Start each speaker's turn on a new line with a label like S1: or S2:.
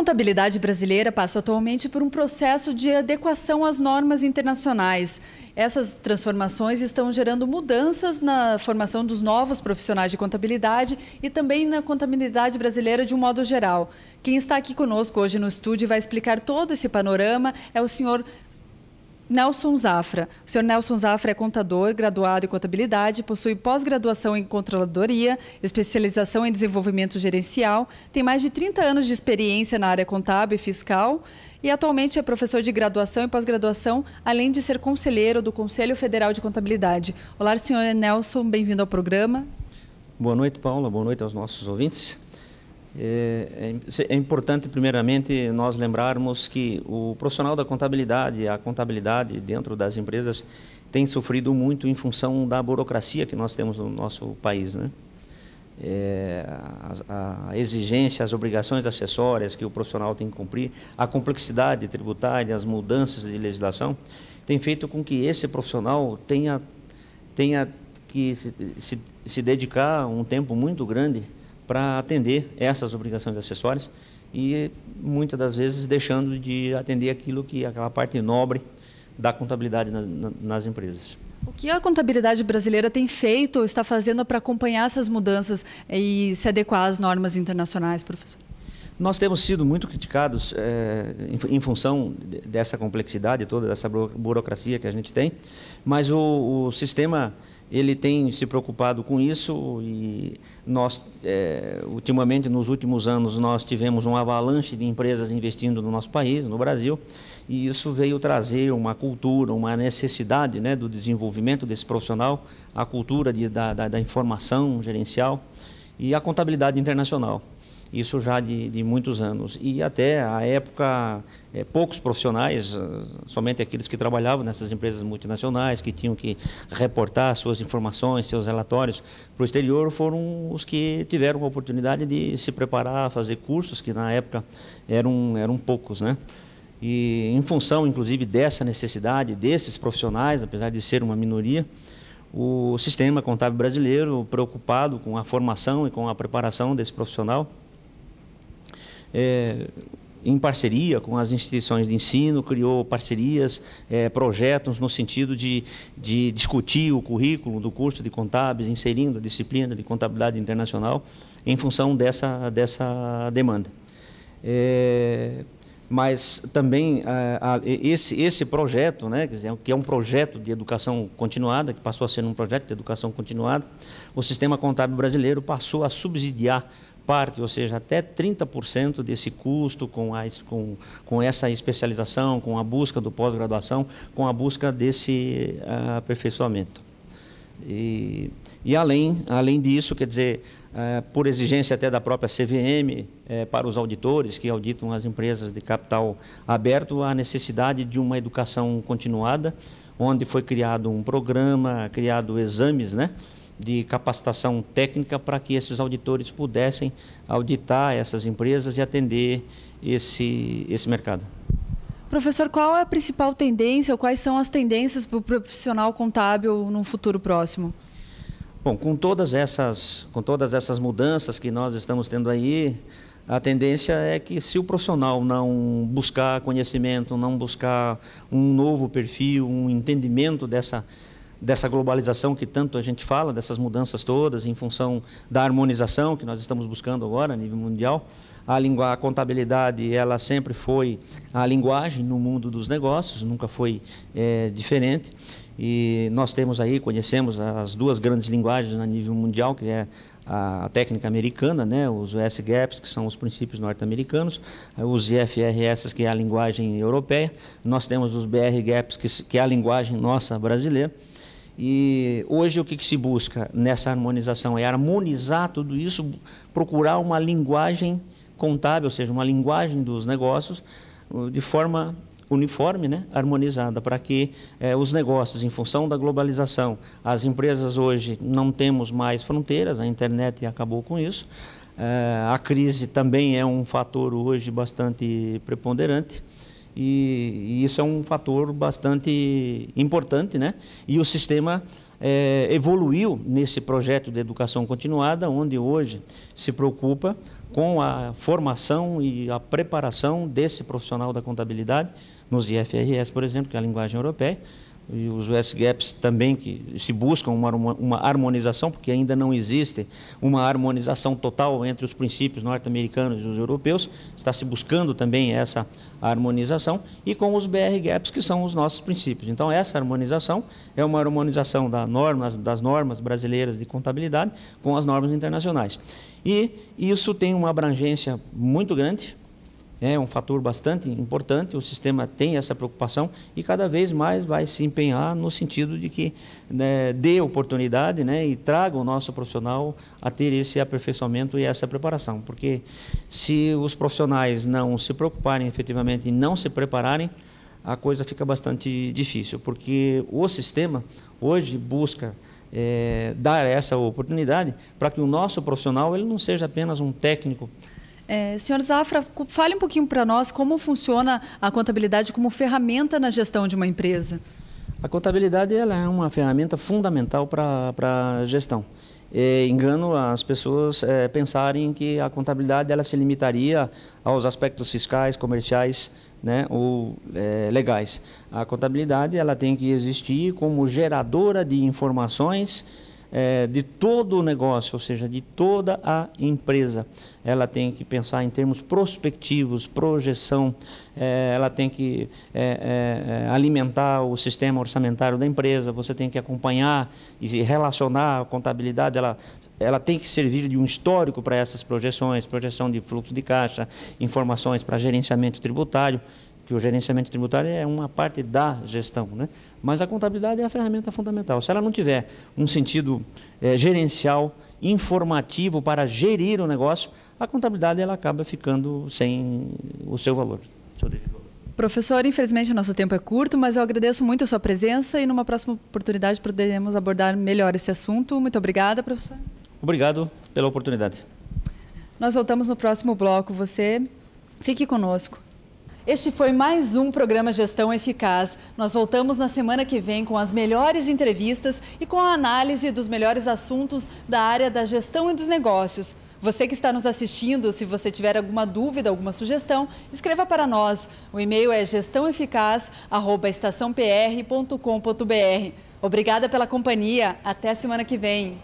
S1: contabilidade brasileira passa atualmente por um processo de adequação às normas internacionais. Essas transformações estão gerando mudanças na formação dos novos profissionais de contabilidade e também na contabilidade brasileira de um modo geral. Quem está aqui conosco hoje no estúdio e vai explicar todo esse panorama é o senhor Nelson Zafra. O senhor Nelson Zafra é contador, graduado em contabilidade, possui pós-graduação em controladoria, especialização em desenvolvimento gerencial, tem mais de 30 anos de experiência na área contábil e fiscal e atualmente é professor de graduação e pós-graduação, além de ser conselheiro do Conselho Federal de Contabilidade. Olá, senhor Nelson, bem-vindo ao programa.
S2: Boa noite, Paula. Boa noite aos nossos ouvintes. É importante, primeiramente, nós lembrarmos que o profissional da contabilidade, a contabilidade dentro das empresas, tem sofrido muito em função da burocracia que nós temos no nosso país, né? A exigência, as obrigações acessórias que o profissional tem que cumprir, a complexidade tributária, as mudanças de legislação, tem feito com que esse profissional tenha que se dedicar um tempo muito grande para atender essas obrigações acessórias e muitas das vezes deixando de atender aquela parte nobre da contabilidade nas empresas.
S1: O que a contabilidade brasileira tem feito ou está fazendo para acompanhar essas mudanças e se adequar às normas internacionais, professor?
S2: Nós temos sido muito criticados em função dessa complexidade toda, dessa burocracia que a gente tem, mas o sistema ele tem se preocupado com isso e nós, ultimamente, nos últimos anos, nós tivemos uma avalanche de empresas investindo no nosso país, no Brasil, e isso veio trazer uma cultura, uma necessidade, né, do desenvolvimento desse profissional, a cultura da informação gerencial e a contabilidade internacional. Isso já de muitos anos. E até a época, poucos profissionais, somente aqueles que trabalhavam nessas empresas multinacionais, que tinham que reportar suas informações, seus relatórios para o exterior, foram os que tiveram a oportunidade de se preparar, fazer cursos, que na época eram poucos, né? E em função, inclusive, dessa necessidade desses profissionais, apesar de ser uma minoria, o sistema contábil brasileiro, preocupado com a formação e com a preparação desse profissional, em parceria com as instituições de ensino, criou parcerias, projetos no sentido de discutir o currículo do curso de contábeis, inserindo a disciplina de contabilidade internacional em função dessa demanda. Mas também esse projeto, né, quer dizer, que é um projeto de educação continuada, que passou a ser um projeto de educação continuada, o sistema contábil brasileiro passou a subsidiar parte, ou seja, até 30% desse custo com essa especialização, com a busca do pós-graduação, com a busca desse aperfeiçoamento. E além disso, quer dizer, por exigência até da própria CVM, para os auditores que auditam as empresas de capital aberto, a necessidade de uma educação continuada, onde foi criado um programa, criado exames, né, de capacitação técnica para que esses auditores pudessem auditar essas empresas e atender esse mercado.
S1: Professor, qual é a principal tendência ou quais são as tendências para o profissional contábil no futuro próximo?
S2: Bom, com todas essas mudanças que nós estamos tendo aí, a tendência é que se o profissional não buscar conhecimento, não buscar um novo perfil, um entendimento dessa globalização que tanto a gente fala, dessas mudanças todas, em função da harmonização que nós estamos buscando agora a nível mundial. A contabilidade, ela sempre foi a linguagem no mundo dos negócios, nunca foi diferente. E nós conhecemos as duas grandes linguagens a nível mundial, que é a técnica americana, né, os US GAAPs, que são os princípios norte-americanos, os IFRS, que é a linguagem europeia, nós temos os BR GAAPs, que é a linguagem nossa brasileira. E hoje o que se busca nessa harmonização é harmonizar tudo isso, procurar uma linguagem contábil, ou seja, uma linguagem dos negócios de forma uniforme, né, harmonizada, para que os negócios, em função da globalização, as empresas hoje não temos mais fronteiras, a internet acabou com isso, a crise também é um fator hoje bastante preponderante, e isso é um fator bastante importante, né? E o sistema evoluiu nesse projeto de educação continuada, onde hoje se preocupa com a formação e a preparação desse profissional da contabilidade, nos IFRS, por exemplo, que é a linguagem europeia, e os US GAPs também, que se buscam uma harmonização, porque ainda não existe uma harmonização total entre os princípios norte-americanos e os europeus, está se buscando também essa harmonização, e com os BR GAPs, que são os nossos princípios. Então, essa harmonização é uma harmonização das normas brasileiras de contabilidade com as normas internacionais. E isso tem uma abrangência muito grande, é um fator bastante importante, o sistema tem essa preocupação e cada vez mais vai se empenhar no sentido de que, né, dê oportunidade, né, e traga o nosso profissional a ter esse aperfeiçoamento e essa preparação. Porque se os profissionais não se preocuparem efetivamente e não se prepararem, a coisa fica bastante difícil, porque o sistema hoje busca dar essa oportunidade para que o nosso profissional ele não seja apenas um técnico.
S1: Senhor Zafra, fale um pouquinho para nós como funciona a contabilidade como ferramenta na gestão de uma empresa.
S2: A contabilidade ela é uma ferramenta fundamental para a gestão. Engano as pessoas pensarem que a contabilidade ela se limitaria aos aspectos fiscais, comerciais, né, ou legais. A contabilidade ela tem que existir como geradora de informações de todo o negócio, ou seja, de toda a empresa. Ela tem que pensar em termos prospectivos, projeção, ela tem que alimentar o sistema orçamentário da empresa, você tem que acompanhar e relacionar a contabilidade, ela tem que servir de um histórico para essas projeções, projeção de fluxo de caixa, informações para gerenciamento tributário, que o gerenciamento tributário é uma parte da gestão, né? Mas a contabilidade é a ferramenta fundamental. Se ela não tiver um sentido gerencial, informativo para gerir o negócio, a contabilidade ela acaba ficando sem o seu valor.
S1: Professor, infelizmente o nosso tempo é curto, mas eu agradeço muito a sua presença e numa próxima oportunidade poderemos abordar melhor esse assunto. Muito obrigada, professor.
S2: Obrigado pela oportunidade.
S1: Nós voltamos no próximo bloco. Você fique conosco. Este foi mais um programa Gestão Eficaz. Nós voltamos na semana que vem com as melhores entrevistas e com a análise dos melhores assuntos da área da gestão e dos negócios. Você que está nos assistindo, se você tiver alguma dúvida, alguma sugestão, escreva para nós. O e-mail é gestãoeficaz@estaçãopr.com.br. Obrigada pela companhia. Até a semana que vem.